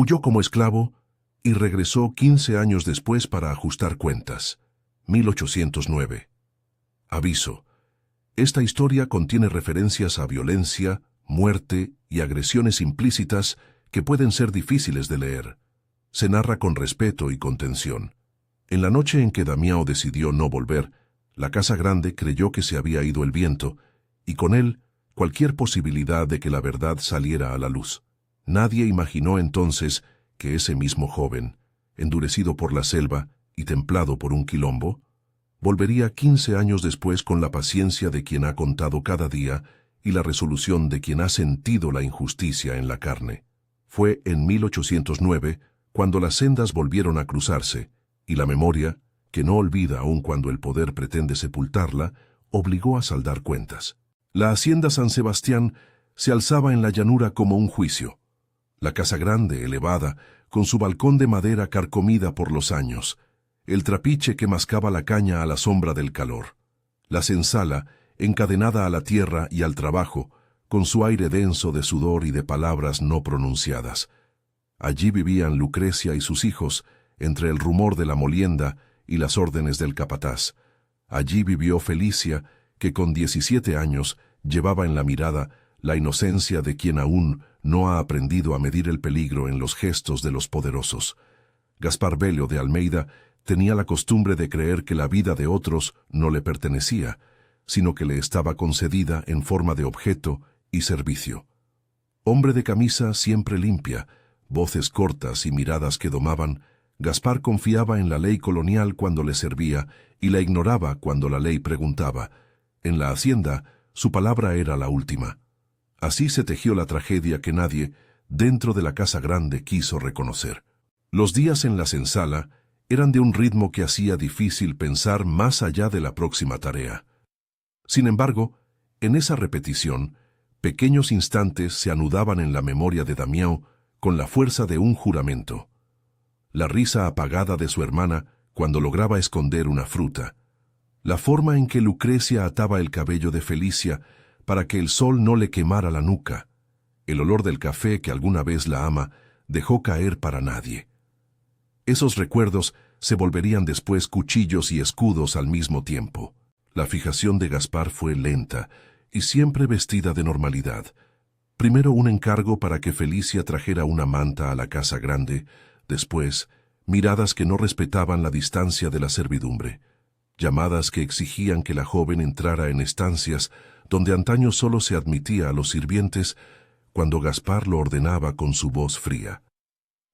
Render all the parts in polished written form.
Huyó como esclavo y regresó 15 años después para ajustar cuentas. 1809. Aviso. Esta historia contiene referencias a violencia, muerte y agresiones implícitas que pueden ser difíciles de leer. Se narra con respeto y contención. En la noche en que Damião decidió no volver, la Casa Grande creyó que se había ido el viento, y con él cualquier posibilidad de que la verdad saliera a la luz. Nadie imaginó entonces que ese mismo joven, endurecido por la selva y templado por un quilombo, volvería 15 años después con la paciencia de quien ha contado cada día y la resolución de quien ha sentido la injusticia en la carne. Fue en 1809 cuando las sendas volvieron a cruzarse, y la memoria, que no olvida aun cuando el poder pretende sepultarla, obligó a saldar cuentas. La hacienda San Sebastián se alzaba en la llanura como un juicio. La casa grande, elevada, con su balcón de madera carcomida por los años, el trapiche que mascaba la caña a la sombra del calor, la senzala, encadenada a la tierra y al trabajo, con su aire denso de sudor y de palabras no pronunciadas. Allí vivían Lucrecia y sus hijos, entre el rumor de la molienda y las órdenes del capataz. Allí vivió Felicia, que con 17 años llevaba en la mirada la inocencia de quien aún no ha aprendido a medir el peligro en los gestos de los poderosos. Gaspar Bello de Almeida tenía la costumbre de creer que la vida de otros no le pertenecía, sino que le estaba concedida en forma de objeto y servicio. Hombre de camisa siempre limpia, voces cortas y miradas que domaban, Gaspar confiaba en la ley colonial cuando le servía y la ignoraba cuando la ley preguntaba. En la hacienda, su palabra era la última. Así se tejió la tragedia que nadie, dentro de la casa grande, quiso reconocer. Los días en la senzala eran de un ritmo que hacía difícil pensar más allá de la próxima tarea. Sin embargo, en esa repetición, pequeños instantes se anudaban en la memoria de Damião con la fuerza de un juramento. La risa apagada de su hermana cuando lograba esconder una fruta. La forma en que Lucrecia ataba el cabello de Felicia para que el sol no le quemara la nuca. El olor del café que alguna vez la ama dejó caer para nadie. Esos recuerdos se volverían después cuchillos y escudos al mismo tiempo. La fijación de Gaspar fue lenta y siempre vestida de normalidad. Primero un encargo para que Felicia trajera una manta a la casa grande, después miradas que no respetaban la distancia de la servidumbre, llamadas que exigían que la joven entrara en estancias donde antaño solo se admitía a los sirvientes cuando Gaspar lo ordenaba con su voz fría.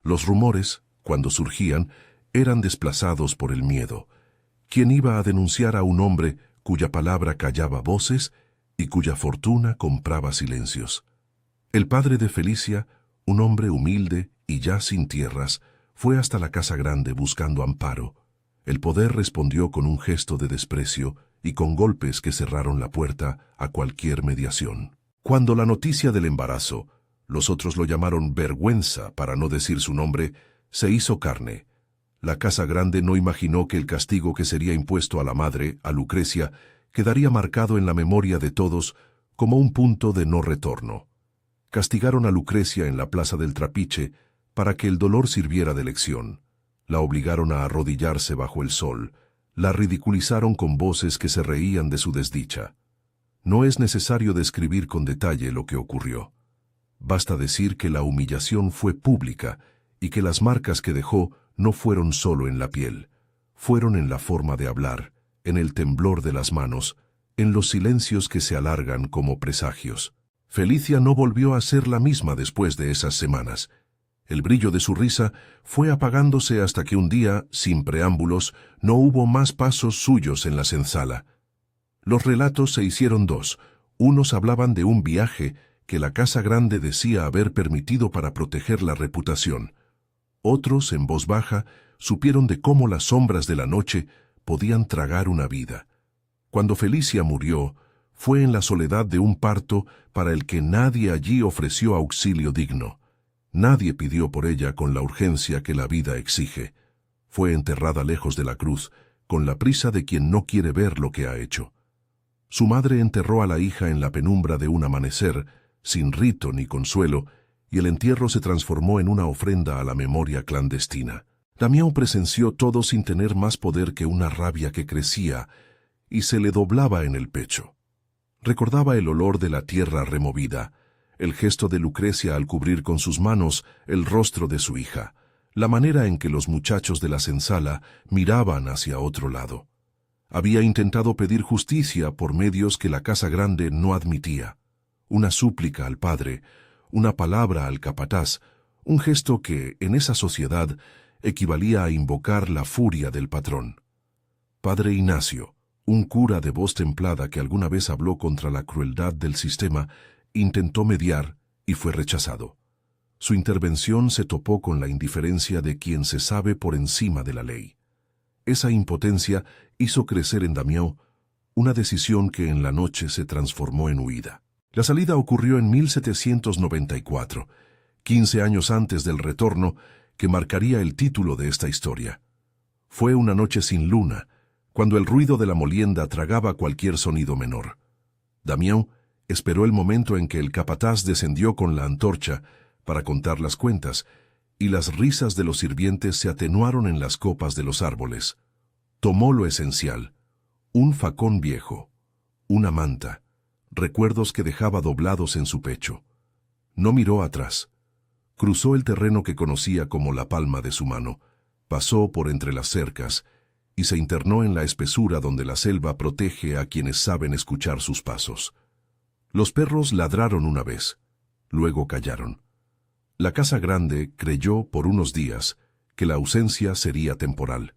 Los rumores, cuando surgían, eran desplazados por el miedo. ¿Quién iba a denunciar a un hombre cuya palabra callaba voces y cuya fortuna compraba silencios? El padre de Felicia, un hombre humilde y ya sin tierras, fue hasta la casa grande buscando amparo. El poder respondió con un gesto de desprecio y con golpes que cerraron la puerta a cualquier mediación. Cuando la noticia del embarazo, los otros lo llamaron vergüenza para no decir su nombre, se hizo carne. La casa grande no imaginó que el castigo que sería impuesto a la madre, a Lucrecia, quedaría marcado en la memoria de todos como un punto de no retorno. Castigaron a Lucrecia en la plaza del Trapiche para que el dolor sirviera de lección. La obligaron a arrodillarse bajo el sol. La ridiculizaron con voces que se reían de su desdicha. No es necesario describir con detalle lo que ocurrió. Basta decir que la humillación fue pública y que las marcas que dejó no fueron solo en la piel, fueron en la forma de hablar, en el temblor de las manos, en los silencios que se alargan como presagios. Felicia no volvió a ser la misma después de esas semanas. El brillo de su risa fue apagándose hasta que un día, sin preámbulos, no hubo más pasos suyos en la senzala. Los relatos se hicieron dos. Unos hablaban de un viaje que la casa grande decía haber permitido para proteger la reputación. Otros, en voz baja, supieron de cómo las sombras de la noche podían tragar una vida. Cuando Felicia murió, fue en la soledad de un parto para el que nadie allí ofreció auxilio digno. Nadie pidió por ella con la urgencia que la vida exige. Fue enterrada lejos de la cruz, con la prisa de quien no quiere ver lo que ha hecho. Su madre enterró a la hija en la penumbra de un amanecer, sin rito ni consuelo, y el entierro se transformó en una ofrenda a la memoria clandestina. Damião presenció todo sin tener más poder que una rabia que crecía y se le doblaba en el pecho. Recordaba el olor de la tierra removida, el gesto de Lucrecia al cubrir con sus manos el rostro de su hija, la manera en que los muchachos de la senzala miraban hacia otro lado. Había intentado pedir justicia por medios que la Casa Grande no admitía. Una súplica al padre, una palabra al capataz, un gesto que, en esa sociedad, equivalía a invocar la furia del patrón. Padre Ignacio, un cura de voz templada que alguna vez habló contra la crueldad del sistema, intentó mediar y fue rechazado. Su intervención se topó con la indiferencia de quien se sabe por encima de la ley. Esa impotencia hizo crecer en Damião una decisión que en la noche se transformó en huida. La salida ocurrió en 1794, 15 años antes del retorno que marcaría el título de esta historia. Fue una noche sin luna, cuando el ruido de la molienda tragaba cualquier sonido menor. Damião esperó el momento en que el capataz descendió con la antorcha para contar las cuentas, y las risas de los sirvientes se atenuaron en las copas de los árboles. Tomó lo esencial: un facón viejo, una manta, recuerdos que dejaba doblados en su pecho. No miró atrás. Cruzó el terreno que conocía como la palma de su mano, pasó por entre las cercas y se internó en la espesura donde la selva protege a quienes saben escuchar sus pasos. Los perros ladraron una vez, luego callaron. La Casa Grande creyó por unos días que la ausencia sería temporal.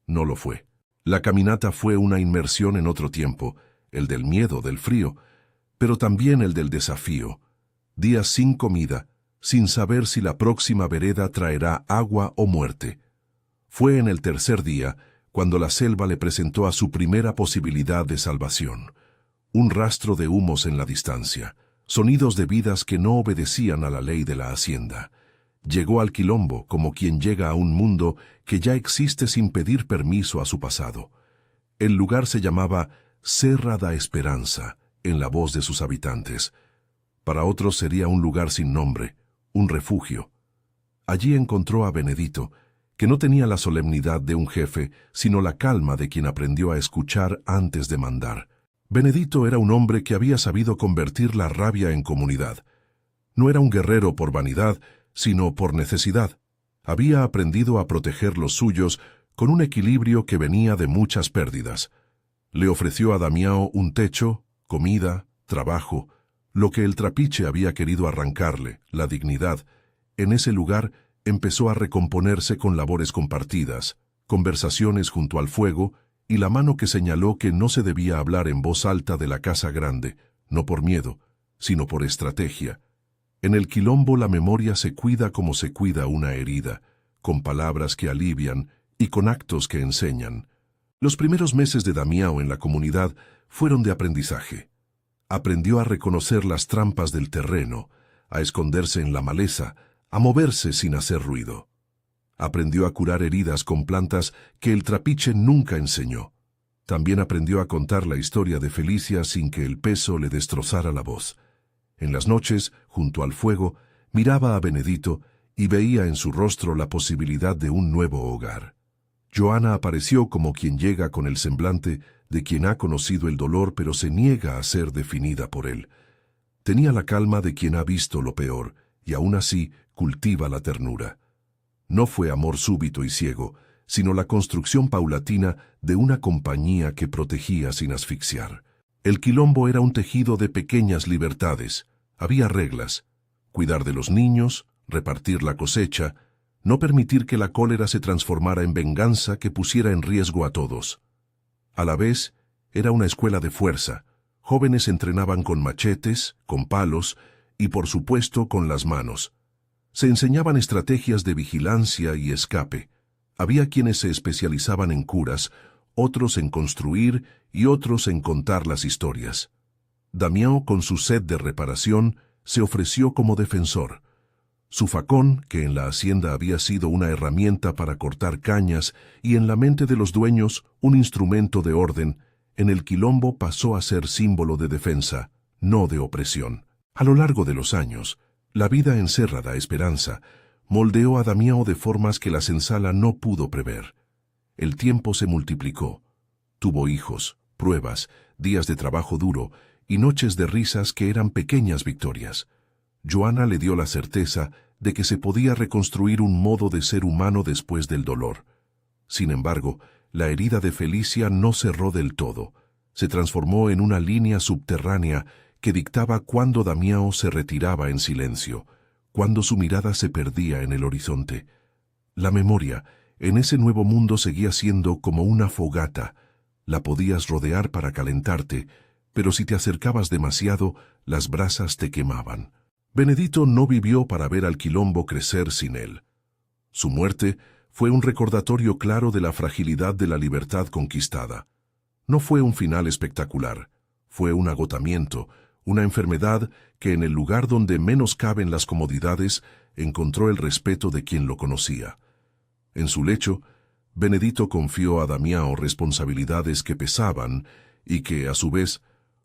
No lo fue. La caminata fue una inmersión en otro tiempo, el del miedo, del frío, pero también el del desafío. Días sin comida, sin saber si la próxima vereda traerá agua o muerte. Fue en el tercer día cuando la selva le presentó a su primera posibilidad de salvación. Un rastro de humos en la distancia, sonidos de vidas que no obedecían a la ley de la hacienda. Llegó al quilombo como quien llega a un mundo que ya existe sin pedir permiso a su pasado. El lugar se llamaba Serra da Esperanza, en la voz de sus habitantes. Para otros sería un lugar sin nombre, un refugio. Allí encontró a Benedito, que no tenía la solemnidad de un jefe, sino la calma de quien aprendió a escuchar antes de mandar. Benedito era un hombre que había sabido convertir la rabia en comunidad. No era un guerrero por vanidad, sino por necesidad. Había aprendido a proteger los suyos con un equilibrio que venía de muchas pérdidas. Le ofreció a Damião un techo, comida, trabajo, lo que el trapiche había querido arrancarle, la dignidad. En ese lugar empezó a recomponerse con labores compartidas, conversaciones junto al fuego y la mano que señaló que no se debía hablar en voz alta de la Casa Grande, no por miedo, sino por estrategia. En el quilombo la memoria se cuida como se cuida una herida, con palabras que alivian y con actos que enseñan. Los primeros meses de Damião en la comunidad fueron de aprendizaje. Aprendió a reconocer las trampas del terreno, a esconderse en la maleza, a moverse sin hacer ruido. Aprendió a curar heridas con plantas que el trapiche nunca enseñó. También aprendió a contar la historia de Felicia sin que el peso le destrozara la voz. En las noches, junto al fuego, miraba a Benedito y veía en su rostro la posibilidad de un nuevo hogar. Joana apareció como quien llega con el semblante de quien ha conocido el dolor pero se niega a ser definida por él. Tenía la calma de quien ha visto lo peor y aún así cultiva la ternura. No fue amor súbito y ciego, sino la construcción paulatina de una compañía que protegía sin asfixiar. El quilombo era un tejido de pequeñas libertades. Había reglas: cuidar de los niños, repartir la cosecha, no permitir que la cólera se transformara en venganza que pusiera en riesgo a todos. A la vez, era una escuela de fuerza. Jóvenes entrenaban con machetes, con palos y, por supuesto, con las manos. Se enseñaban estrategias de vigilancia y escape. Había quienes se especializaban en curas, otros en construir y otros en contar las historias. Damião, con su sed de reparación, se ofreció como defensor. Su facón, que en la hacienda había sido una herramienta para cortar cañas y en la mente de los dueños un instrumento de orden, en el quilombo pasó a ser símbolo de defensa, no de opresión. A lo largo de los años, La vida en Serra da Esperanza moldeó a Damião de formas que la Senzala no pudo prever. El tiempo se multiplicó. Tuvo hijos, pruebas, días de trabajo duro y noches de risas que eran pequeñas victorias. Joana le dio la certeza de que se podía reconstruir un modo de ser humano después del dolor. Sin embargo, la herida de Felicia no cerró del todo. Se transformó en una línea subterránea que dictaba cuándo Damião se retiraba en silencio, cuándo su mirada se perdía en el horizonte. La memoria, en ese nuevo mundo, seguía siendo como una fogata. La podías rodear para calentarte, pero si te acercabas demasiado, las brasas te quemaban. Benedito no vivió para ver al quilombo crecer sin él. Su muerte fue un recordatorio claro de la fragilidad de la libertad conquistada. No fue un final espectacular, fue un agotamiento, una enfermedad que en el lugar donde menos caben las comodidades encontró el respeto de quien lo conocía. En su lecho, Benedito confió a Damião responsabilidades que pesaban y que, a su vez,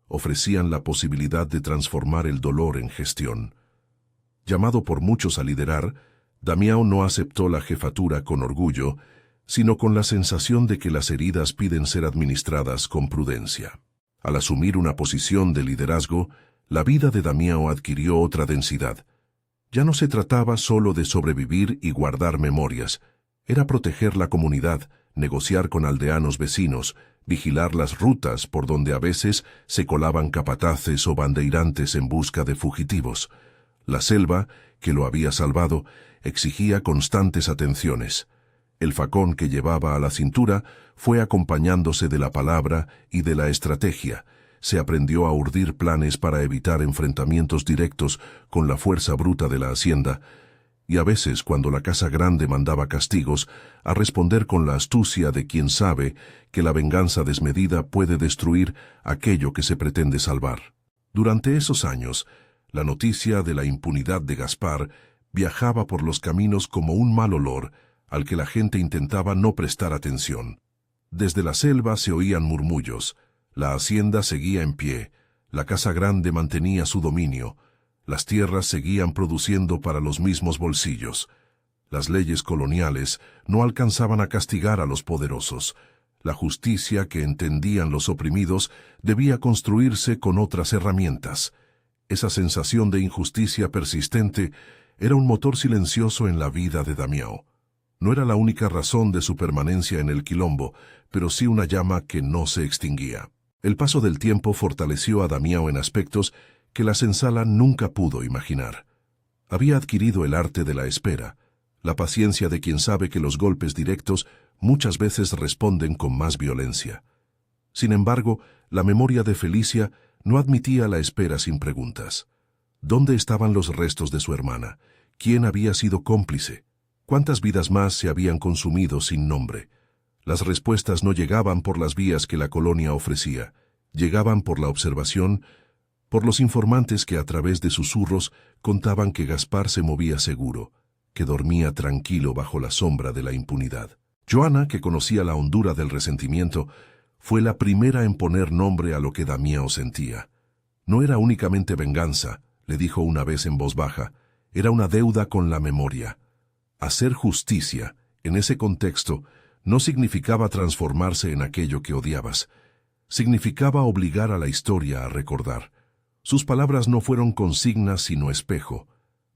ofrecían la posibilidad de transformar el dolor en gestión. Llamado por muchos a liderar, Damião no aceptó la jefatura con orgullo, sino con la sensación de que las heridas piden ser administradas con prudencia. Al asumir una posición de liderazgo, la vida de Damião adquirió otra densidad. Ya no se trataba solo de sobrevivir y guardar memorias, era proteger la comunidad, negociar con aldeanos vecinos, vigilar las rutas por donde a veces se colaban capataces o bandeirantes en busca de fugitivos. La selva, que lo había salvado, exigía constantes atenciones. El facón que llevaba a la cintura fue acompañándose de la palabra y de la estrategia. Se aprendió a urdir planes para evitar enfrentamientos directos con la fuerza bruta de la hacienda, y a veces, cuando la casa grande mandaba castigos, a responder con la astucia de quien sabe que la venganza desmedida puede destruir aquello que se pretende salvar. Durante esos años, la noticia de la impunidad de Gaspar viajaba por los caminos como un mal olor al que la gente intentaba no prestar atención. Desde la selva se oían murmullos, la hacienda seguía en pie, la casa grande mantenía su dominio, las tierras seguían produciendo para los mismos bolsillos. Las leyes coloniales no alcanzaban a castigar a los poderosos. La justicia que entendían los oprimidos debía construirse con otras herramientas. Esa sensación de injusticia persistente era un motor silencioso en la vida de Damião. No era la única razón de su permanencia en el quilombo, pero sí una llama que no se extinguía. El paso del tiempo fortaleció a Damião en aspectos que la Senzala nunca pudo imaginar. Había adquirido el arte de la espera, la paciencia de quien sabe que los golpes directos muchas veces responden con más violencia. Sin embargo, la memoria de Felicia no admitía la espera sin preguntas. ¿Dónde estaban los restos de su hermana? ¿Quién había sido cómplice? ¿Cuántas vidas más se habían consumido sin nombre? Las respuestas no llegaban por las vías que la colonia ofrecía, llegaban por la observación, por los informantes que a través de susurros contaban que Gaspar se movía seguro, que dormía tranquilo bajo la sombra de la impunidad. Joana, que conocía la hondura del resentimiento, fue la primera en poner nombre a lo que Damião sentía. No era únicamente venganza, le dijo una vez en voz baja, era una deuda con la memoria. Hacer justicia, en ese contexto, no significaba transformarse en aquello que odiabas. Significaba obligar a la historia a recordar. Sus palabras no fueron consignas sino espejo.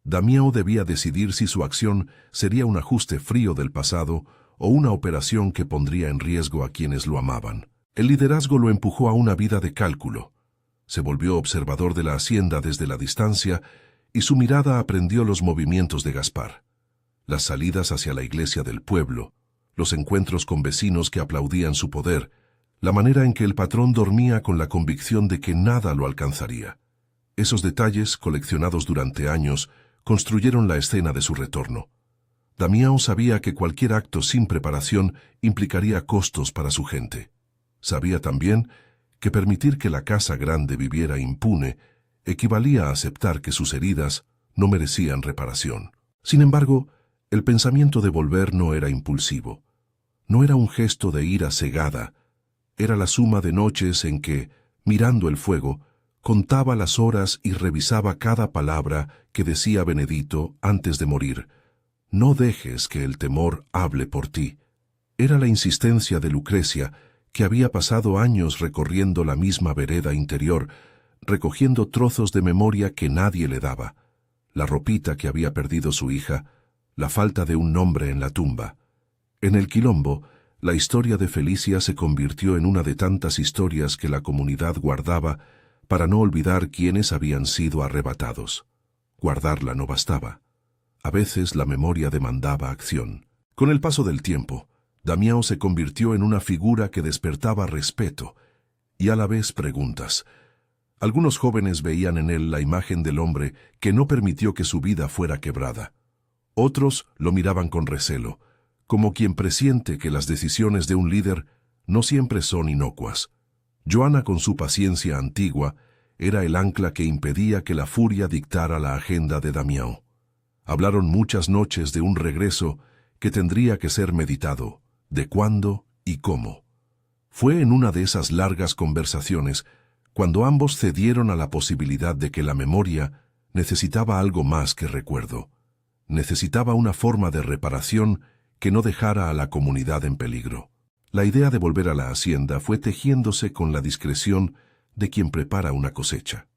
Damião debía decidir si su acción sería un ajuste frío del pasado o una operación que pondría en riesgo a quienes lo amaban. El liderazgo lo empujó a una vida de cálculo. Se volvió observador de la hacienda desde la distancia y su mirada aprendió los movimientos de Gaspar. Las salidas hacia la iglesia del pueblo, los encuentros con vecinos que aplaudían su poder, la manera en que el patrón dormía con la convicción de que nada lo alcanzaría. Esos detalles, coleccionados durante años, construyeron la escena de su retorno. Damião sabía que cualquier acto sin preparación implicaría costos para su gente. Sabía también que permitir que la casa grande viviera impune equivalía a aceptar que sus heridas no merecían reparación. Sin embargo, el pensamiento de volver no era impulsivo. No era un gesto de ira cegada. Era la suma de noches en que, mirando el fuego, Contaba las horas y revisaba cada palabra que decía Benedito antes de morir. No dejes que el temor hable por ti. Era la insistencia de Lucrecia, que había pasado años recorriendo la misma vereda interior, recogiendo trozos de memoria que nadie le daba. La ropita que había perdido su hija, la falta de un nombre en la tumba. En el quilombo, la historia de Felicia se convirtió en una de tantas historias que la comunidad guardaba para no olvidar quiénes habían sido arrebatados. Guardarla no bastaba. A veces la memoria demandaba acción. Con el paso del tiempo, Damião se convirtió en una figura que despertaba respeto y a la vez preguntas. Algunos jóvenes veían en él la imagen del hombre que no permitió que su vida fuera quebrada. Otros lo miraban con recelo, como quien presiente que las decisiones de un líder no siempre son inocuas. Joana, con su paciencia antigua, era el ancla que impedía que la furia dictara la agenda de Damião. Hablaron muchas noches de un regreso que tendría que ser meditado, de cuándo y cómo. Fue en una de esas largas conversaciones cuando ambos cedieron a la posibilidad de que la memoria necesitaba algo más que recuerdo. Necesitaba una forma de reparación que no dejara a la comunidad en peligro. La idea de volver a la hacienda fue tejiéndose con la discreción de quien prepara una cosecha.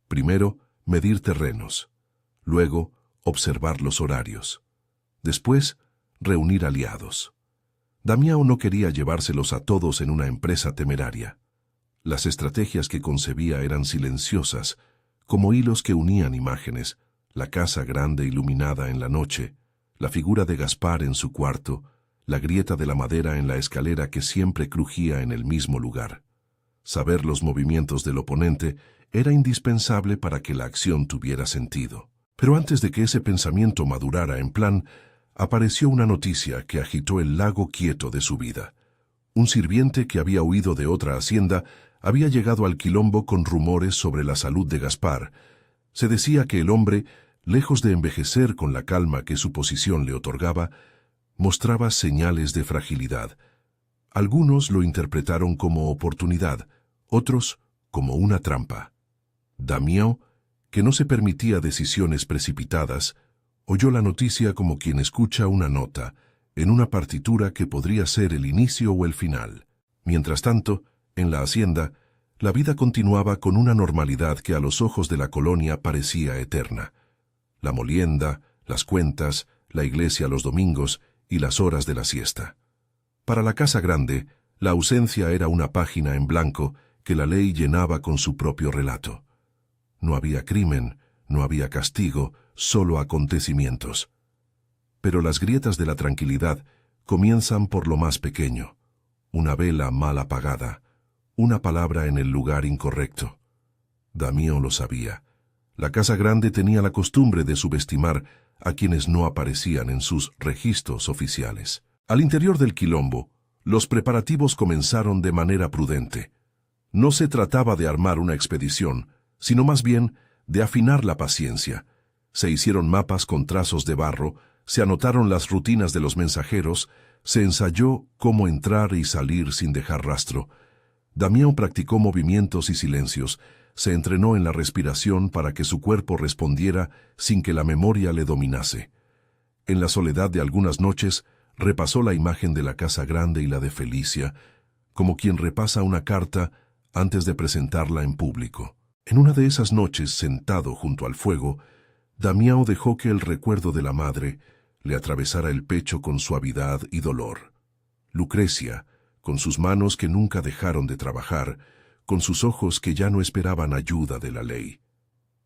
Primero, medir terrenos. Luego, observar los horarios. Después, reunir aliados. Damião no quería llevárselos a todos en una empresa temeraria. Las estrategias que concebía eran silenciosas, como hilos que unían imágenes, la casa grande iluminada en la noche, la figura de Gaspar en su cuarto, la grieta de la madera en la escalera que siempre crujía en el mismo lugar. Saber los movimientos del oponente era indispensable para que la acción tuviera sentido. Pero antes de que ese pensamiento madurara en plan, apareció una noticia que agitó el lago quieto de su vida. Un sirviente que había huido de otra hacienda había llegado al quilombo con rumores sobre la salud de Gaspar. Se decía que el hombre, lejos de envejecer con la calma que su posición le otorgaba, mostraba señales de fragilidad. Algunos lo interpretaron como oportunidad, otros como una trampa. Damião, que no se permitía decisiones precipitadas, oyó la noticia como quien escucha una nota en una partitura que podría ser el inicio o el final. Mientras tanto, en la hacienda, la vida continuaba con una normalidad que a los ojos de la colonia parecía eterna. La molienda, las cuentas, la iglesia los domingos y las horas de la siesta. Para la casa grande, la ausencia era una página en blanco que la ley llenaba con su propio relato. No había crimen, no había castigo, solo acontecimientos. Pero las grietas de la tranquilidad comienzan por lo más pequeño: una vela mal apagada, una palabra en el lugar incorrecto. Damião lo sabía. La casa grande tenía la costumbre de subestimar a quienes no aparecían en sus registros oficiales. Al interior del quilombo, los preparativos comenzaron de manera prudente. No se trataba de armar una expedición, sino más bien de afinar la paciencia. Se hicieron mapas con trazos de barro, se anotaron las rutinas de los mensajeros, se ensayó cómo entrar y salir sin dejar rastro. Damião practicó movimientos y silencios, se entrenó en la respiración para que su cuerpo respondiera sin que la memoria le dominase. En la soledad de algunas noches, repasó la imagen de la casa grande y la de Felicia, como quien repasa una carta antes de presentarla en público. En una de esas noches, sentado junto al fuego, Damião dejó que el recuerdo de la madre le atravesara el pecho con suavidad y dolor. Lucrecia, con sus manos que nunca dejaron de trabajar, con sus ojos que ya no esperaban ayuda de la ley.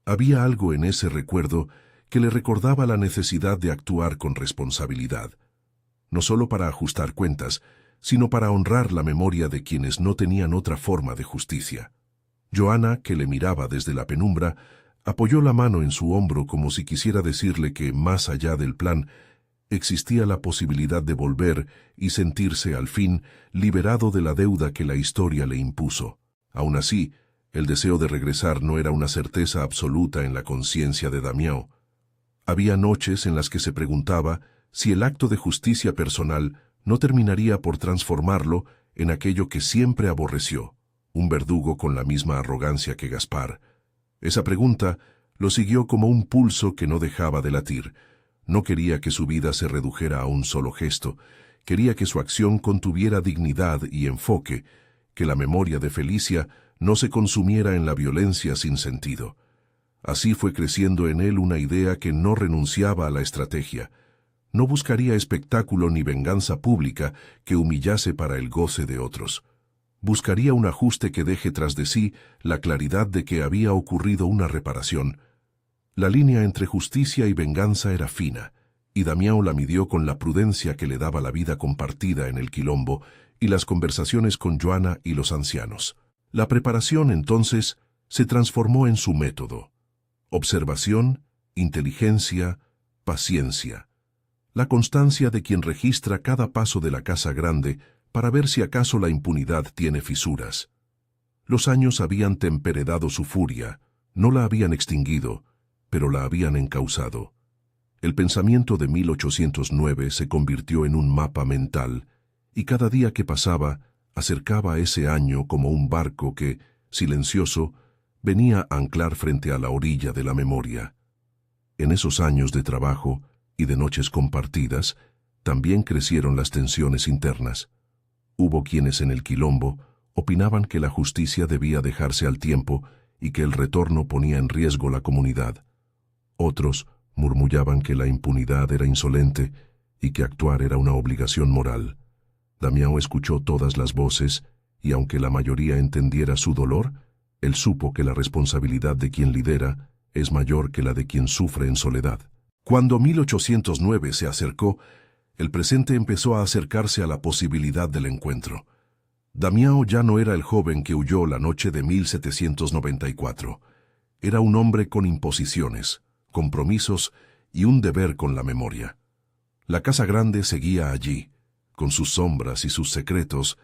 Había algo en ese recuerdo que le recordaba la necesidad de actuar con responsabilidad, no solo para ajustar cuentas, sino para honrar la memoria de quienes no tenían otra forma de justicia. Joana, que le miraba desde la penumbra, apoyó la mano en su hombro como si quisiera decirle que, más allá del plan, existía la posibilidad de volver y sentirse, al fin, liberado de la deuda que la historia le impuso. Aún así, el deseo de regresar no era una certeza absoluta en la conciencia de Damião. Había noches en las que se preguntaba si el acto de justicia personal no terminaría por transformarlo en aquello que siempre aborreció, un verdugo con la misma arrogancia que Gaspar, Esa pregunta lo siguió como un pulso que no dejaba de latir. No quería que su vida se redujera a un solo gesto. Quería que su acción contuviera dignidad y enfoque, que la memoria de Felicia no se consumiera en la violencia sin sentido. Así fue creciendo en él una idea que no renunciaba a la estrategia. No buscaría espectáculo ni venganza pública que humillase para el goce de otros. Buscaría un ajuste que deje tras de sí la claridad de que había ocurrido una reparación. La línea entre justicia y venganza era fina, y Damião la midió con la prudencia que le daba la vida compartida en el quilombo y las conversaciones con Joana y los ancianos. La preparación, entonces, se transformó en su método. Observación, inteligencia, paciencia. La constancia de quien registra cada paso de la casa grande para ver si acaso la impunidad tiene fisuras. Los años habían temperedado su furia, no la habían extinguido, pero la habían encauzado. El pensamiento de 1809 se convirtió en un mapa mental, y cada día que pasaba acercaba a ese año como un barco que, silencioso, venía a anclar frente a la orilla de la memoria. En esos años de trabajo y de noches compartidas, también crecieron las tensiones internas. Hubo quienes en el quilombo opinaban que la justicia debía dejarse al tiempo y que el retorno ponía en riesgo la comunidad. Otros murmullaban que la impunidad era insolente y que actuar era una obligación moral. Damião escuchó todas las voces y aunque la mayoría entendiera su dolor, él supo que la responsabilidad de quien lidera es mayor que la de quien sufre en soledad. Cuando 1809 se acercó, el presente empezó a acercarse a la posibilidad del encuentro. Damião ya no era el joven que huyó la noche de 1794. Era un hombre con imposiciones, compromisos y un deber con la memoria. La casa grande seguía allí, con sus sombras y sus secretos,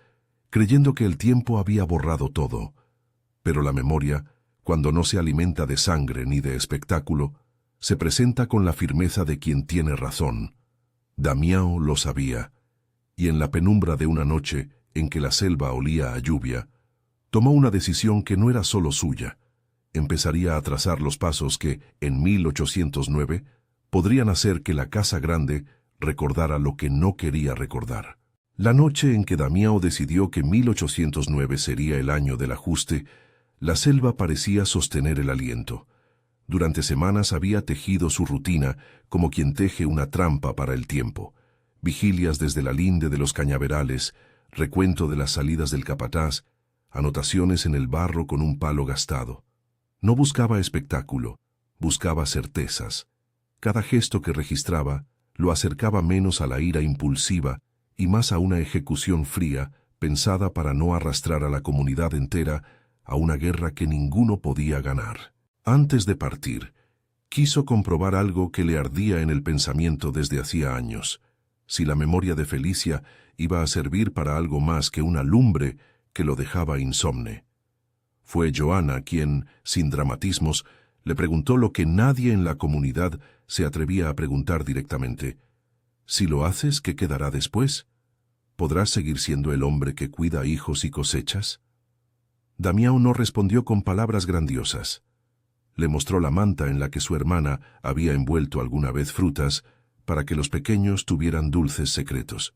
creyendo que el tiempo había borrado todo. Pero la memoria, cuando no se alimenta de sangre ni de espectáculo, se presenta con la firmeza de quien tiene razón. Damião lo sabía, y en la penumbra de una noche en que la selva olía a lluvia, tomó una decisión que no era solo suya. Empezaría a trazar los pasos que, en 1809, podrían hacer que la casa grande recordara lo que no quería recordar. La noche en que Damião decidió que 1809 sería el año del ajuste, la selva parecía sostener el aliento. Durante semanas había tejido su rutina como quien teje una trampa para el tiempo. Vigilias desde la linde de los cañaverales, recuento de las salidas del capataz, anotaciones en el barro con un palo gastado. No buscaba espectáculo, buscaba certezas. Cada gesto que registraba lo acercaba menos a la ira impulsiva y más a una ejecución fría, pensada para no arrastrar a la comunidad entera a una guerra que ninguno podía ganar. Antes de partir, quiso comprobar algo que le ardía en el pensamiento desde hacía años: si la memoria de Felicia iba a servir para algo más que una lumbre que lo dejaba insomne. Fue Joana quien, sin dramatismos, le preguntó lo que nadie en la comunidad se atrevía a preguntar directamente: «Si lo haces, ¿qué quedará después? ¿Podrás seguir siendo el hombre que cuida hijos y cosechas?». Damião no respondió con palabras grandiosas. Le mostró la manta en la que su hermana había envuelto alguna vez frutas para que los pequeños tuvieran dulces secretos.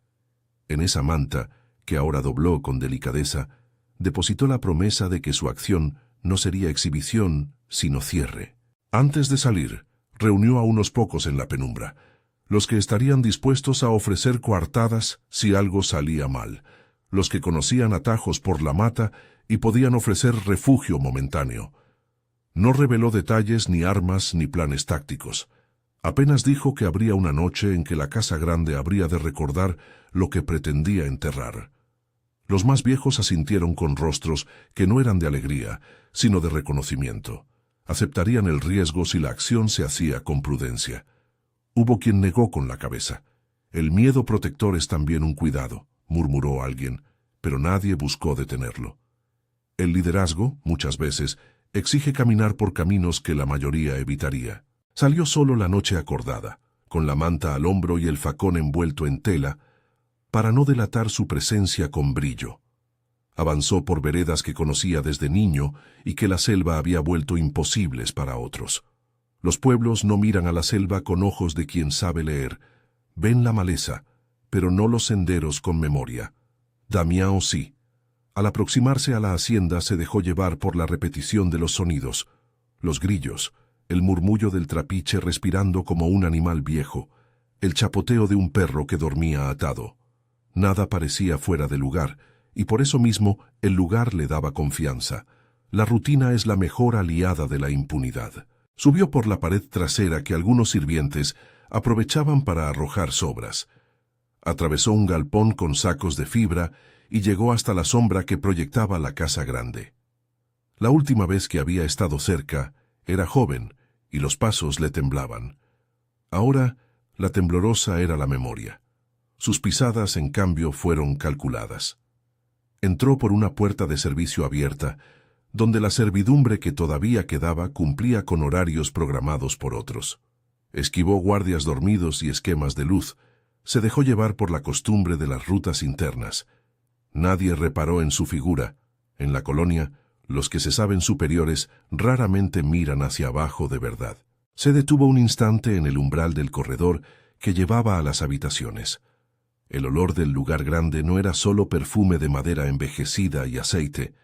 En esa manta, que ahora dobló con delicadeza, depositó la promesa de que su acción no sería exhibición, sino cierre. Antes de salir, reunió a unos pocos en la penumbra, los que estarían dispuestos a ofrecer coartadas si algo salía mal, los que conocían atajos por la mata y podían ofrecer refugio momentáneo. No reveló detalles, ni armas, ni planes tácticos. Apenas dijo que habría una noche en que la casa grande habría de recordar lo que pretendía enterrar. Los más viejos asintieron con rostros que no eran de alegría, sino de reconocimiento. Aceptarían el riesgo si la acción se hacía con prudencia. Hubo quien negó con la cabeza. «El miedo protector es también un cuidado», murmuró alguien, pero nadie buscó detenerlo. El liderazgo, muchas veces, exige caminar por caminos que la mayoría evitaría. Salió solo la noche acordada, con la manta al hombro y el facón envuelto en tela, para no delatar su presencia con brillo. Avanzó por veredas que conocía desde niño y que la selva había vuelto imposibles para otros. Los pueblos no miran a la selva con ojos de quien sabe leer. Ven la maleza, pero no los senderos con memoria. Damião sí. Al aproximarse a la hacienda se dejó llevar por la repetición de los sonidos. Los grillos, el murmullo del trapiche respirando como un animal viejo, el chapoteo de un perro que dormía atado. Nada parecía fuera de lugar, y por eso mismo el lugar le daba confianza. La rutina es la mejor aliada de la impunidad. Subió por la pared trasera que algunos sirvientes aprovechaban para arrojar sobras. Atravesó un galpón con sacos de fibra y llegó hasta la sombra que proyectaba la casa grande. La última vez que había estado cerca, era joven, y los pasos le temblaban. Ahora, la temblorosa era la memoria. Sus pisadas, en cambio, fueron calculadas. Entró por una puerta de servicio abierta, donde la servidumbre que todavía quedaba cumplía con horarios programados por otros. Esquivó guardias dormidos y esquemas de luz. Se dejó llevar por la costumbre de las rutas internas. Nadie reparó en su figura. En la colonia, los que se saben superiores raramente miran hacia abajo de verdad. Se detuvo un instante en el umbral del corredor que llevaba a las habitaciones. El olor del lugar grande no era solo perfume de madera envejecida y aceite,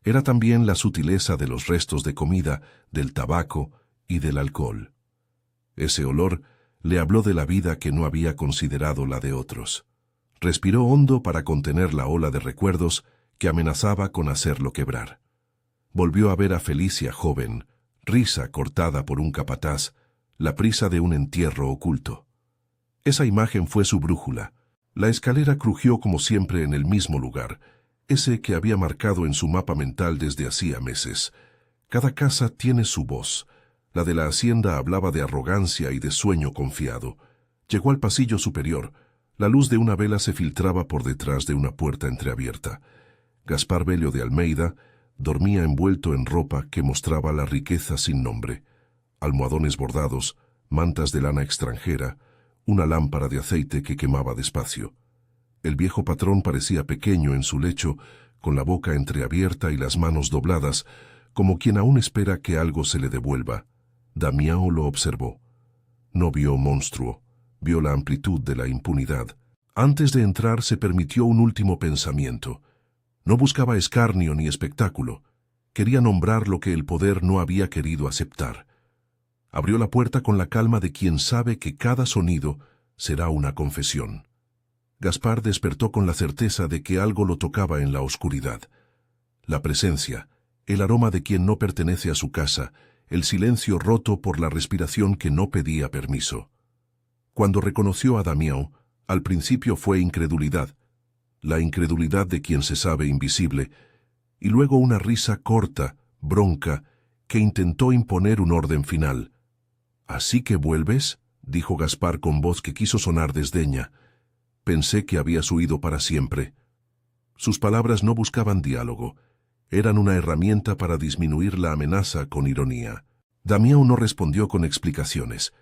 era también la sutileza de los restos de comida, del tabaco y del alcohol. Ese olor le habló de la vida que no había considerado la de otros. Respiró hondo para contener la ola de recuerdos que amenazaba con hacerlo quebrar. Volvió a ver a Felicia joven, risa cortada por un capataz, la prisa de un entierro oculto. Esa imagen fue su brújula. La escalera crujió como siempre en el mismo lugar, ese que había marcado en su mapa mental desde hacía meses. Cada casa tiene su voz. La de la hacienda hablaba de arrogancia y de sueño confiado. Llegó al pasillo superior. La luz de una vela se filtraba por detrás de una puerta entreabierta. Gaspar Bello de Almeida dormía envuelto en ropa que mostraba la riqueza sin nombre. Almohadones bordados, mantas de lana extranjera, una lámpara de aceite que quemaba despacio. El viejo patrón parecía pequeño en su lecho, con la boca entreabierta y las manos dobladas, como quien aún espera que algo se le devuelva. Damião lo observó. No vio monstruo, vio la amplitud de la impunidad. Antes de entrar se permitió un último pensamiento. No buscaba escarnio ni espectáculo. Quería nombrar lo que el poder no había querido aceptar. Abrió la puerta con la calma de quien sabe que cada sonido será una confesión. Gaspar despertó con la certeza de que algo lo tocaba en la oscuridad. La presencia, el aroma de quien no pertenece a su casa, el silencio roto por la respiración que no pedía permiso. Cuando reconoció a Damião, al principio fue incredulidad, la incredulidad de quien se sabe invisible, y luego una risa corta, bronca, que intentó imponer un orden final. «¿Así que vuelves?», dijo Gaspar con voz que quiso sonar desdeña. «Pensé que habías huido para siempre». Sus palabras no buscaban diálogo. Eran una herramienta para disminuir la amenaza con ironía. Damião no respondió con explicaciones.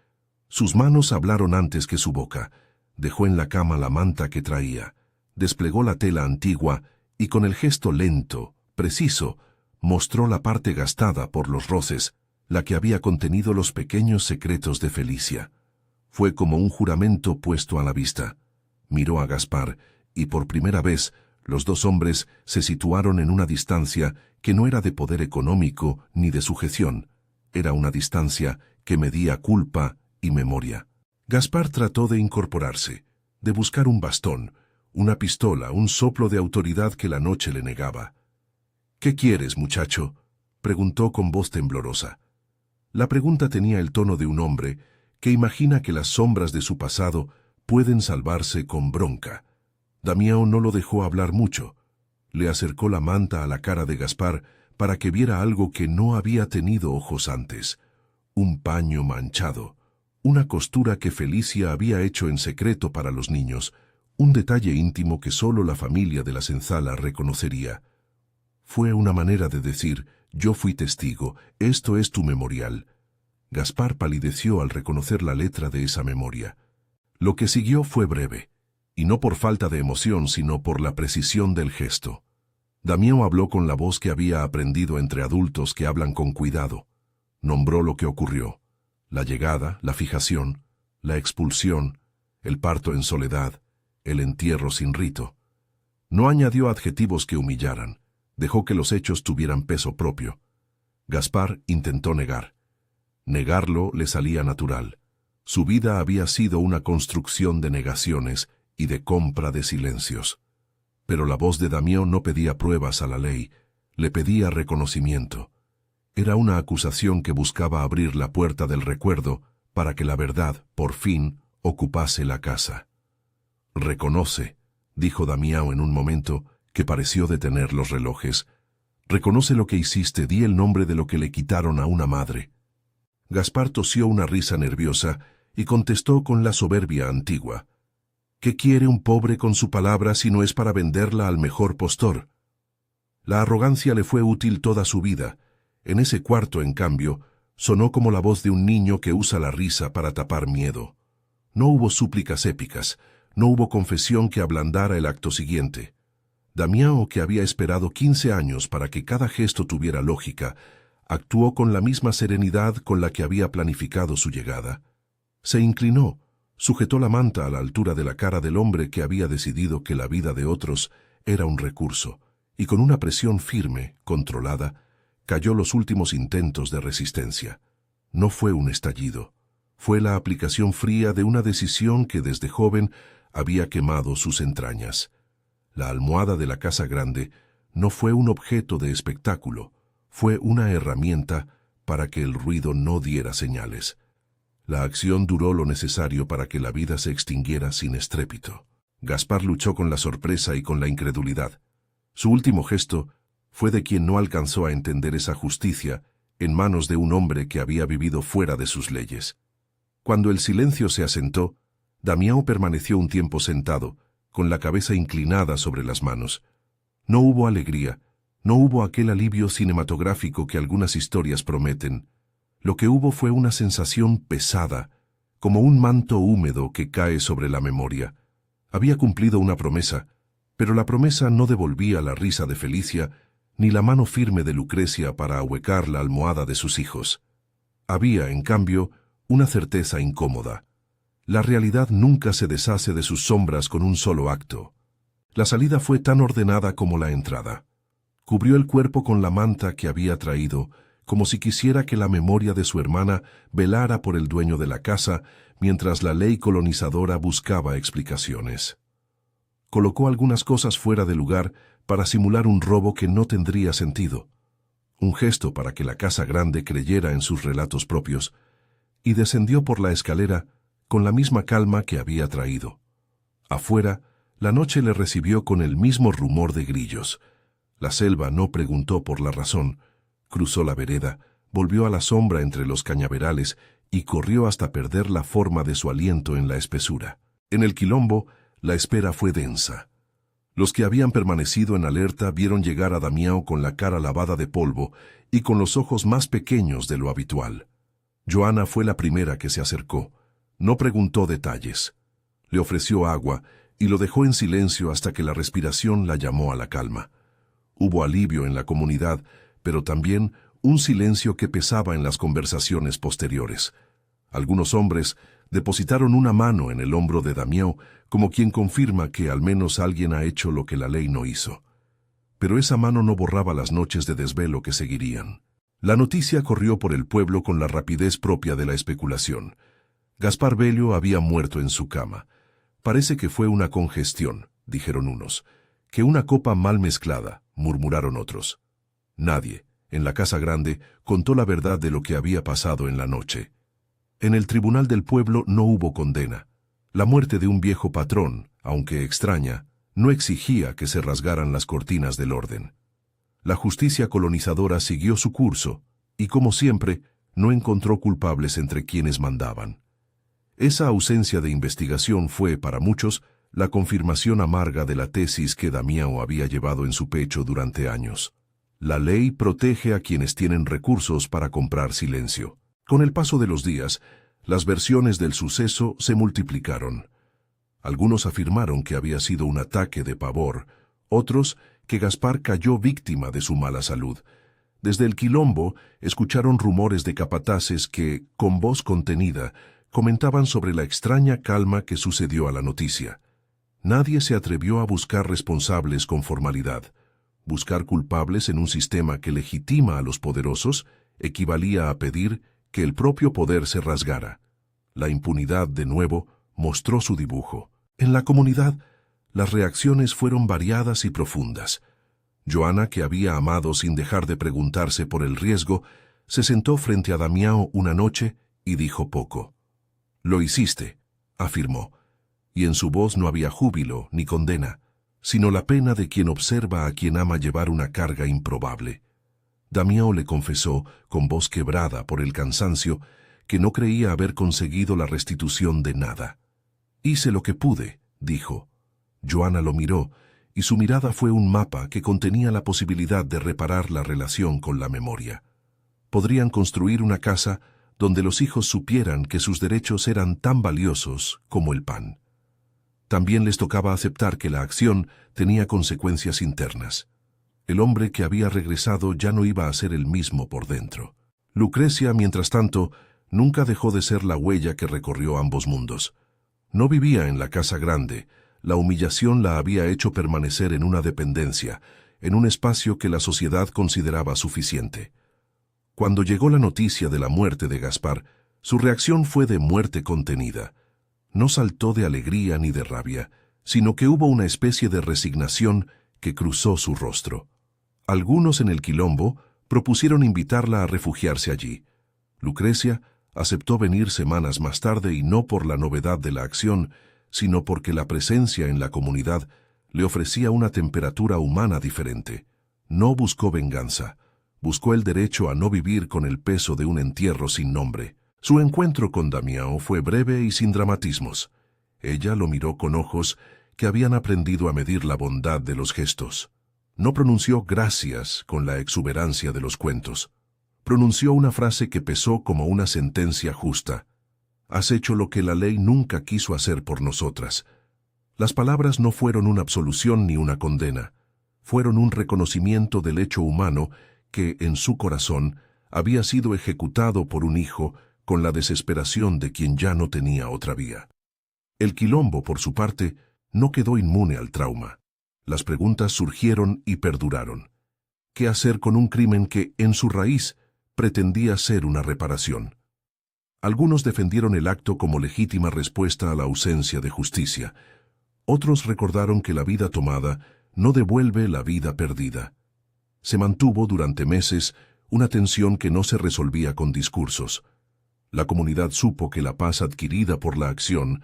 Sus manos hablaron antes que su boca. Dejó en la cama la manta que traía. Desplegó la tela antigua y con el gesto lento, preciso, mostró la parte gastada por los roces, la que había contenido los pequeños secretos de Felicia. Fue como un juramento puesto a la vista. Miró a Gaspar y por primera vez los dos hombres se situaron en una distancia que no era de poder económico ni de sujeción. Era una distancia que medía culpa y memoria. Gaspar trató de incorporarse, de buscar un bastón, una pistola, un soplo de autoridad que la noche le negaba. «¿Qué quieres, muchacho?», preguntó con voz temblorosa. La pregunta tenía el tono de un hombre que imagina que las sombras de su pasado pueden salvarse con bronca. Damião no lo dejó hablar mucho. Le acercó la manta a la cara de Gaspar para que viera algo que no había tenido ojos antes. Un paño manchado, una costura que Felicia había hecho en secreto para los niños, un detalle íntimo que solo la familia de la senzala reconocería. Fue una manera de decir: «Yo fui testigo, esto es tu memorial». Gaspar palideció al reconocer la letra de esa memoria. Lo que siguió fue breve, y no por falta de emoción, sino por la precisión del gesto. Damião habló con la voz que había aprendido entre adultos que hablan con cuidado. Nombró lo que ocurrió: la llegada, la fijación, la expulsión, el parto en soledad, el entierro sin rito. No añadió adjetivos que humillaran, dejó que los hechos tuvieran peso propio. Gaspar intentó negar. Negarlo le salía natural. Su vida había sido una construcción de negaciones y de compra de silencios. Pero la voz de Damião no pedía pruebas a la ley, le pedía reconocimiento. Era una acusación que buscaba abrir la puerta del recuerdo para que la verdad, por fin, ocupase la casa. «Reconoce», dijo Damião en un momento que pareció detener los relojes. «Reconoce lo que hiciste, di el nombre de lo que le quitaron a una madre». Gaspar tosió una risa nerviosa y contestó con la soberbia antigua: «¿Qué quiere un pobre con su palabra si no es para venderla al mejor postor?» La arrogancia le fue útil toda su vida. En ese cuarto, en cambio, sonó como la voz de un niño que usa la risa para tapar miedo. No hubo súplicas épicas, no hubo confesión que ablandara el acto siguiente. Damião, que había esperado 15 años para que cada gesto tuviera lógica, actuó con la misma serenidad con la que había planificado su llegada. Se inclinó, sujetó la manta a la altura de la cara del hombre que había decidido que la vida de otros era un recurso, y con una presión firme, controlada, cayó los últimos intentos de resistencia. No fue un estallido, fue la aplicación fría de una decisión que desde joven había quemado sus entrañas. La almohada de la casa grande no fue un objeto de espectáculo, fue una herramienta para que el ruido no diera señales. La acción duró lo necesario para que la vida se extinguiera sin estrépito. Gaspar luchó con la sorpresa y con la incredulidad. Su último gesto fue de quien no alcanzó a entender esa justicia en manos de un hombre que había vivido fuera de sus leyes. Cuando el silencio se asentó, Damião permaneció un tiempo sentado, con la cabeza inclinada sobre las manos. No hubo alegría, no hubo aquel alivio cinematográfico que algunas historias prometen. Lo que hubo fue una sensación pesada, como un manto húmedo que cae sobre la memoria. Había cumplido una promesa, pero la promesa no devolvía la risa de Felicia ni la mano firme de Lucrecia para ahuecar la almohada de sus hijos. Había, en cambio, una certeza incómoda. La realidad nunca se deshace de sus sombras con un solo acto. La salida fue tan ordenada como la entrada. Cubrió el cuerpo con la manta que había traído, como si quisiera que la memoria de su hermana velara por el dueño de la casa, mientras la ley colonizadora buscaba explicaciones. Colocó algunas cosas fuera de lugar para simular un robo que no tendría sentido, un gesto para que la casa grande creyera en sus relatos propios, y descendió por la escalera con la misma calma que había traído. Afuera, la noche le recibió con el mismo rumor de grillos. La selva no preguntó por la razón. Cruzó la vereda, volvió a la sombra entre los cañaverales y corrió hasta perder la forma de su aliento en la espesura. En el quilombo, la espera fue densa. Los que habían permanecido en alerta vieron llegar a Damião con la cara lavada de polvo y con los ojos más pequeños de lo habitual. Joana fue la primera que se acercó. No preguntó detalles. Le ofreció agua y lo dejó en silencio hasta que la respiración la llamó a la calma. Hubo alivio en la comunidad, pero también un silencio que pesaba en las conversaciones posteriores. Algunos hombres depositaron una mano en el hombro de Damião, como quien confirma que al menos alguien ha hecho lo que la ley no hizo. Pero esa mano no borraba las noches de desvelo que seguirían. La noticia corrió por el pueblo con la rapidez propia de la especulación. Gaspar Velho había muerto en su cama. Parece que fue una congestión, dijeron unos. Que una copa mal mezclada, murmuraron otros. Nadie, en la casa grande, contó la verdad de lo que había pasado en la noche. En el tribunal del pueblo no hubo condena. La muerte de un viejo patrón, aunque extraña, no exigía que se rasgaran las cortinas del orden. La justicia colonizadora siguió su curso y, como siempre, no encontró culpables entre quienes mandaban. Esa ausencia de investigación fue, para muchos, la confirmación amarga de la tesis que Damião había llevado en su pecho durante años. La ley protege a quienes tienen recursos para comprar silencio. Con el paso de los días, las versiones del suceso se multiplicaron. Algunos afirmaron que había sido un ataque de pavor, Otros, que Gaspar cayó víctima de su mala salud. Desde el Quilombo escucharon rumores de capataces que, con voz contenida, comentaban sobre la extraña calma que sucedió a la noticia. Nadie se atrevió a buscar responsables con formalidad. Buscar culpables en un sistema que legitima a los poderosos equivalía a pedir que el propio poder se rasgara. La impunidad, de nuevo, mostró su dibujo. En la comunidad, las reacciones fueron variadas y profundas. Joana, que había amado sin dejar de preguntarse por el riesgo, se sentó frente a Damião una noche y dijo poco. «Lo hiciste», afirmó, y en su voz no había júbilo ni condena, sino la pena de quien observa a quien ama llevar una carga improbable. Damião le confesó, con voz quebrada por el cansancio, que no creía haber conseguido la restitución de nada. «Hice lo que pude», dijo. Joana lo miró, y su mirada fue un mapa que contenía la posibilidad de reparar la relación con la memoria. Podrían construir una casa donde los hijos supieran que sus derechos eran tan valiosos como el pan. También les tocaba aceptar que la acción tenía consecuencias internas. El hombre que había regresado ya no iba a ser el mismo por dentro. Lucrecia, mientras tanto, nunca dejó de ser la huella que recorrió ambos mundos. No vivía en la casa grande. La humillación la había hecho permanecer en una dependencia, en un espacio que la sociedad consideraba suficiente. Cuando llegó la noticia de la muerte de Gaspar, su reacción fue de muerte contenida. No saltó de alegría ni de rabia, sino que hubo una especie de resignación que cruzó su rostro. Algunos en el Quilombo propusieron invitarla a refugiarse allí. Lucrecia aceptó venir semanas más tarde y no por la novedad de la acción, sino porque la presencia en la comunidad le ofrecía una temperatura humana diferente. No buscó venganza, buscó el derecho a no vivir con el peso de un entierro sin nombre. Su encuentro con Damião fue breve y sin dramatismos. Ella lo miró con ojos que habían aprendido a medir la bondad de los gestos. No pronunció gracias con la exuberancia de los cuentos. Pronunció una frase que pesó como una sentencia justa. «Has hecho lo que la ley nunca quiso hacer por nosotras». Las palabras no fueron una absolución ni una condena. Fueron un reconocimiento del hecho humano que, en su corazón, había sido ejecutado por un hijo con la desesperación de quien ya no tenía otra vía. El Quilombo, por su parte, no quedó inmune al trauma. Las preguntas surgieron y perduraron. ¿Qué hacer con un crimen que, en su raíz, pretendía ser una reparación? Algunos defendieron el acto como legítima respuesta a la ausencia de justicia. Otros recordaron que la vida tomada no devuelve la vida perdida. Se mantuvo durante meses una tensión que no se resolvía con discursos. La comunidad supo que la paz adquirida por la acción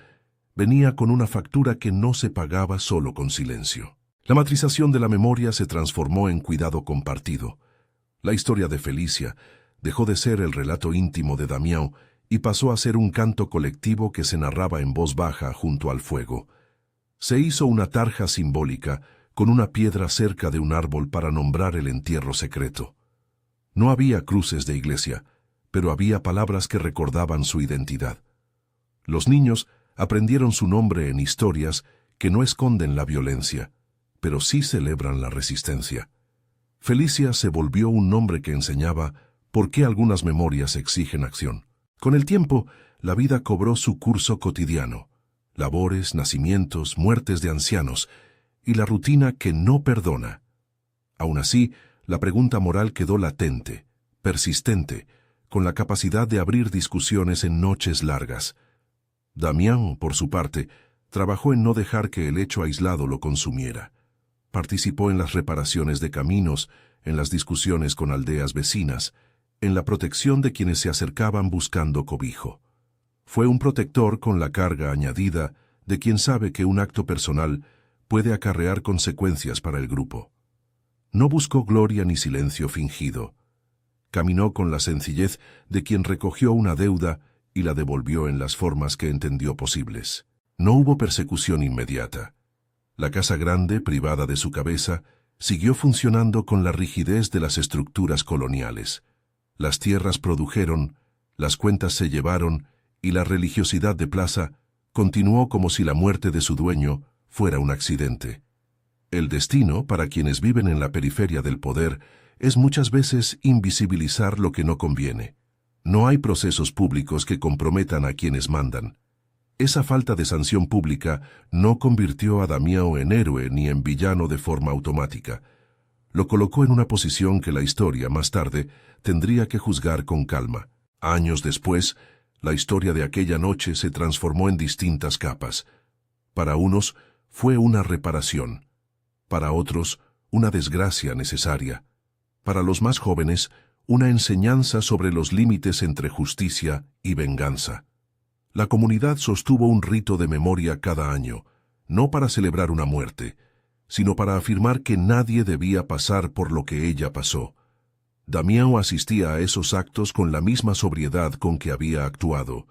venía con una factura que no se pagaba solo con silencio. La matrización de la memoria se transformó en cuidado compartido. La historia de Felicia dejó de ser el relato íntimo de Damião y pasó a ser un canto colectivo que se narraba en voz baja junto al fuego. Se hizo una tarja simbólica con una piedra cerca de un árbol para nombrar el entierro secreto. No había cruces de iglesia, pero había palabras que recordaban su identidad. Los niños aprendieron su nombre en historias que no esconden la violencia, pero sí celebran la resistencia. Felicia se volvió un nombre que enseñaba por qué algunas memorias exigen acción. Con el tiempo, la vida cobró su curso cotidiano. Labores, nacimientos, muertes de ancianos, y la rutina que no perdona. Aún así, la pregunta moral quedó latente, persistente, con la capacidad de abrir discusiones en noches largas. Damião, por su parte, trabajó en no dejar que el hecho aislado lo consumiera. Participó en las reparaciones de caminos, en las discusiones con aldeas vecinas, en la protección de quienes se acercaban buscando cobijo. Fue un protector con la carga añadida de quien sabe que un acto personal puede acarrear consecuencias para el grupo. No buscó gloria ni silencio fingido. Caminó con la sencillez de quien recogió una deuda y la devolvió en las formas que entendió posibles. No hubo persecución inmediata. La casa grande, privada de su cabeza, siguió funcionando con la rigidez de las estructuras coloniales. Las tierras produjeron, las cuentas se llevaron y la religiosidad de plaza continuó como si la muerte de su dueño fuera un accidente. El destino, para quienes viven en la periferia del poder, es muchas veces invisibilizar lo que no conviene. No hay procesos públicos que comprometan a quienes mandan. Esa falta de sanción pública no convirtió a Damião en héroe ni en villano de forma automática. Lo colocó en una posición que la historia, más tarde, tendría que juzgar con calma. Años después, la historia de aquella noche se transformó en distintas capas. Para unos, fue una reparación. Para otros, una desgracia necesaria. Para los más jóvenes, una enseñanza sobre los límites entre justicia y venganza. La comunidad sostuvo un rito de memoria cada año, no para celebrar una muerte, sino para afirmar que nadie debía pasar por lo que ella pasó. Damião asistía a esos actos con la misma sobriedad con que había actuado.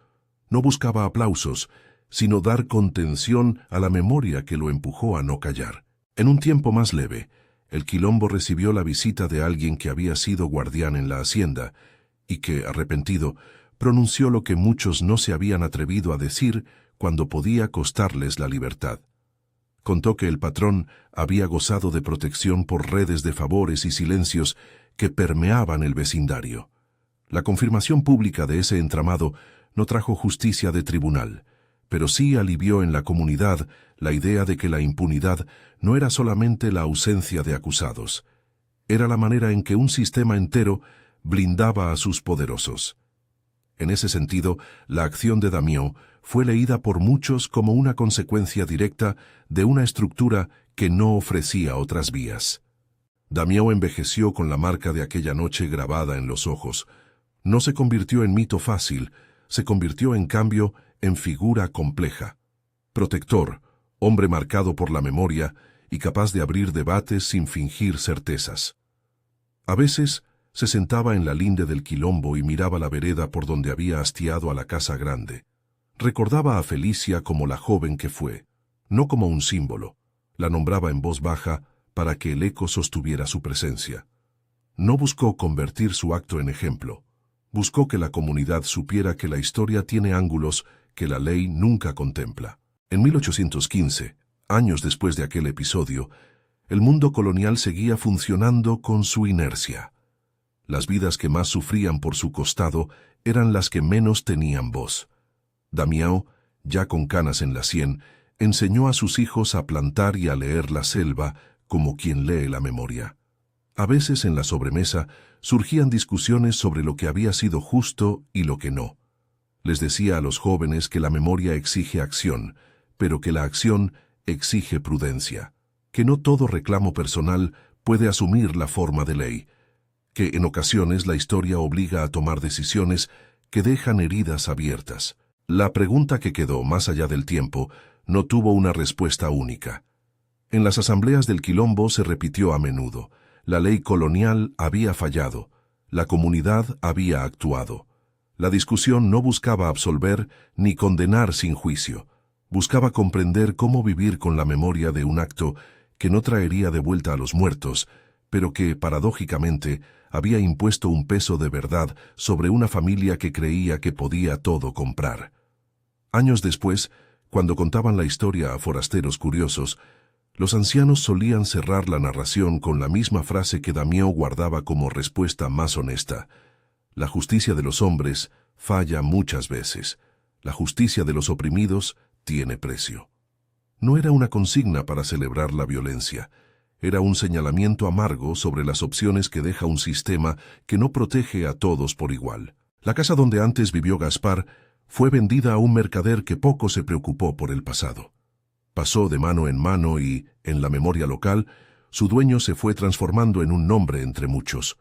No buscaba aplausos, sino dar contención a la memoria que lo empujó a no callar. En un tiempo más leve, el quilombo recibió la visita de alguien que había sido guardián en la hacienda y que, arrepentido, pronunció lo que muchos no se habían atrevido a decir cuando podía costarles la libertad. Contó que el patrón había gozado de protección por redes de favores y silencios que permeaban el vecindario. La confirmación pública de ese entramado no trajo justicia de tribunal, pero sí alivió en la comunidad la idea de que la impunidad no era solamente la ausencia de acusados, era la manera en que un sistema entero blindaba a sus poderosos. En ese sentido, la acción de Damião fue leída por muchos como una consecuencia directa de una estructura que no ofrecía otras vías. Damião envejeció con la marca de aquella noche grabada en los ojos. No se convirtió en mito fácil, se convirtió en cambio en figura compleja. Protector, hombre marcado por la memoria y capaz de abrir debates sin fingir certezas. A veces, se sentaba en la linde del quilombo y miraba la vereda por donde había hastiado a la casa grande. Recordaba a Felicia como la joven que fue, no como un símbolo. La nombraba en voz baja para que el eco sostuviera su presencia. No buscó convertir su acto en ejemplo. Buscó que la comunidad supiera que la historia tiene ángulos que la ley nunca contempla. En 1815, años después de aquel episodio, el mundo colonial seguía funcionando con su inercia. Las vidas que más sufrían por su costado eran las que menos tenían voz. Damião, ya con canas en la sien, enseñó a sus hijos a plantar y a leer la selva como quien lee la memoria. A veces en la sobremesa surgían discusiones sobre lo que había sido justo y lo que no. Les decía a los jóvenes que la memoria exige acción, pero que la acción exige prudencia, que no todo reclamo personal puede asumir la forma de ley, que en ocasiones la historia obliga a tomar decisiones que dejan heridas abiertas. La pregunta que quedó más allá del tiempo no tuvo una respuesta única. En las asambleas del quilombo se repitió a menudo: la ley colonial había fallado, la comunidad había actuado. La discusión no buscaba absolver ni condenar sin juicio, buscaba comprender cómo vivir con la memoria de un acto que no traería de vuelta a los muertos, pero que, paradójicamente, había impuesto un peso de verdad sobre una familia que creía que podía todo comprar. Años después, cuando contaban la historia a forasteros curiosos, los ancianos solían cerrar la narración con la misma frase que Damião guardaba como respuesta más honesta: la justicia de los hombres falla muchas veces, la justicia de los oprimidos tiene precio. No era una consigna para celebrar la violencia, era un señalamiento amargo sobre las opciones que deja un sistema que no protege a todos por igual. La casa donde antes vivió Gaspar fue vendida a un mercader que poco se preocupó por el pasado. Pasó de mano en mano y, en la memoria local, su dueño se fue transformando en un nombre entre muchos.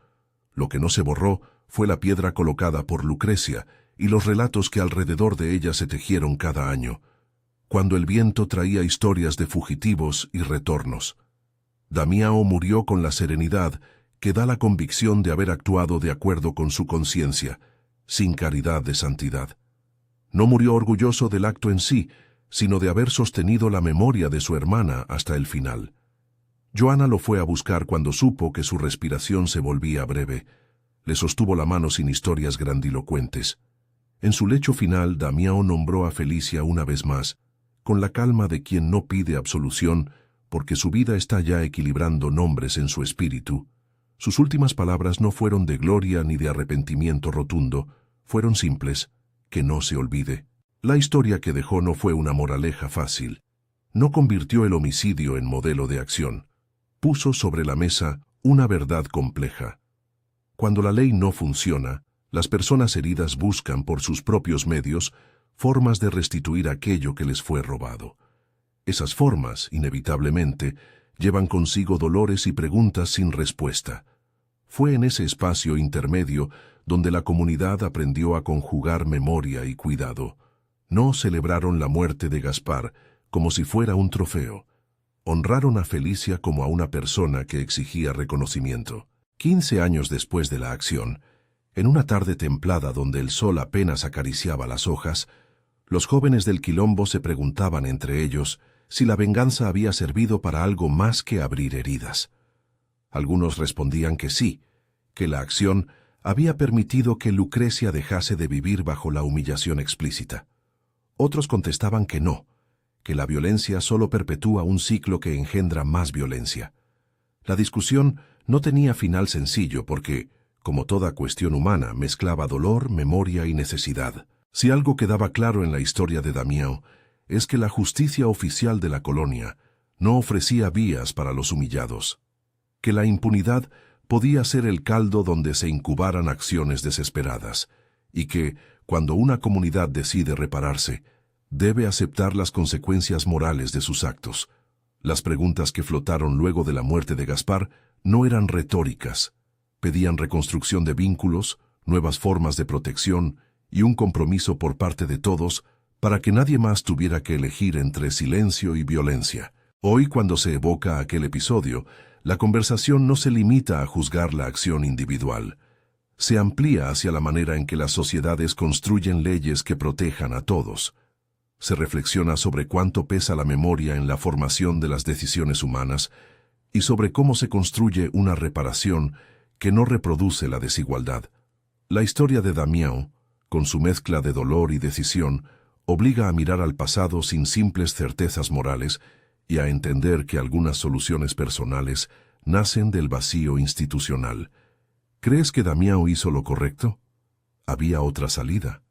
Lo que no se borró fue la piedra colocada por Lucrecia y los relatos que alrededor de ella se tejieron cada año, cuando el viento traía historias de fugitivos y retornos. Damião murió con la serenidad que da la convicción de haber actuado de acuerdo con su conciencia, sin caridad de santidad. No murió orgulloso del acto en sí, sino de haber sostenido la memoria de su hermana hasta el final. Joana lo fue a buscar cuando supo que su respiración se volvía breve. Le sostuvo la mano sin historias grandilocuentes. En su lecho final, Damião nombró a Felicia una vez más, con la calma de quien no pide absolución, porque su vida está ya equilibrando nombres en su espíritu, sus últimas palabras no fueron de gloria ni de arrepentimiento rotundo, fueron simples: que no se olvide. La historia que dejó no fue una moraleja fácil. No convirtió el homicidio en modelo de acción. Puso sobre la mesa una verdad compleja. Cuando la ley no funciona, las personas heridas buscan por sus propios medios formas de restituir aquello que les fue robado. Esas formas, inevitablemente, llevan consigo dolores y preguntas sin respuesta. Fue en ese espacio intermedio donde la comunidad aprendió a conjugar memoria y cuidado. No celebraron la muerte de Gaspar como si fuera un trofeo. Honraron a Felicia como a una persona que exigía reconocimiento. 15 años después de la acción, en una tarde templada donde el sol apenas acariciaba las hojas, los jóvenes del Quilombo se preguntaban entre ellos si la venganza había servido para algo más que abrir heridas. Algunos respondían que sí, que la acción había permitido que Lucrecia dejase de vivir bajo la humillación explícita. Otros contestaban que no, que la violencia solo perpetúa un ciclo que engendra más violencia. La discusión no tenía final sencillo porque, como toda cuestión humana, mezclaba dolor, memoria y necesidad. Si algo quedaba claro en la historia de Damião, es que la justicia oficial de la colonia no ofrecía vías para los humillados, que la impunidad podía ser el caldo donde se incubaran acciones desesperadas, y que, cuando una comunidad decide repararse, debe aceptar las consecuencias morales de sus actos. Las preguntas que flotaron luego de la muerte de Gaspar no eran retóricas. Pedían reconstrucción de vínculos, nuevas formas de protección y un compromiso por parte de todos para que nadie más tuviera que elegir entre silencio y violencia. Hoy, cuando se evoca aquel episodio, la conversación no se limita a juzgar la acción individual. Se amplía hacia la manera en que las sociedades construyen leyes que protejan a todos. Se reflexiona sobre cuánto pesa la memoria en la formación de las decisiones humanas y sobre cómo se construye una reparación que no reproduce la desigualdad. La historia de Damião, con su mezcla de dolor y decisión, obliga a mirar al pasado sin simples certezas morales y a entender que algunas soluciones personales nacen del vacío institucional. ¿Crees que Damião hizo lo correcto? ¿Había otra salida?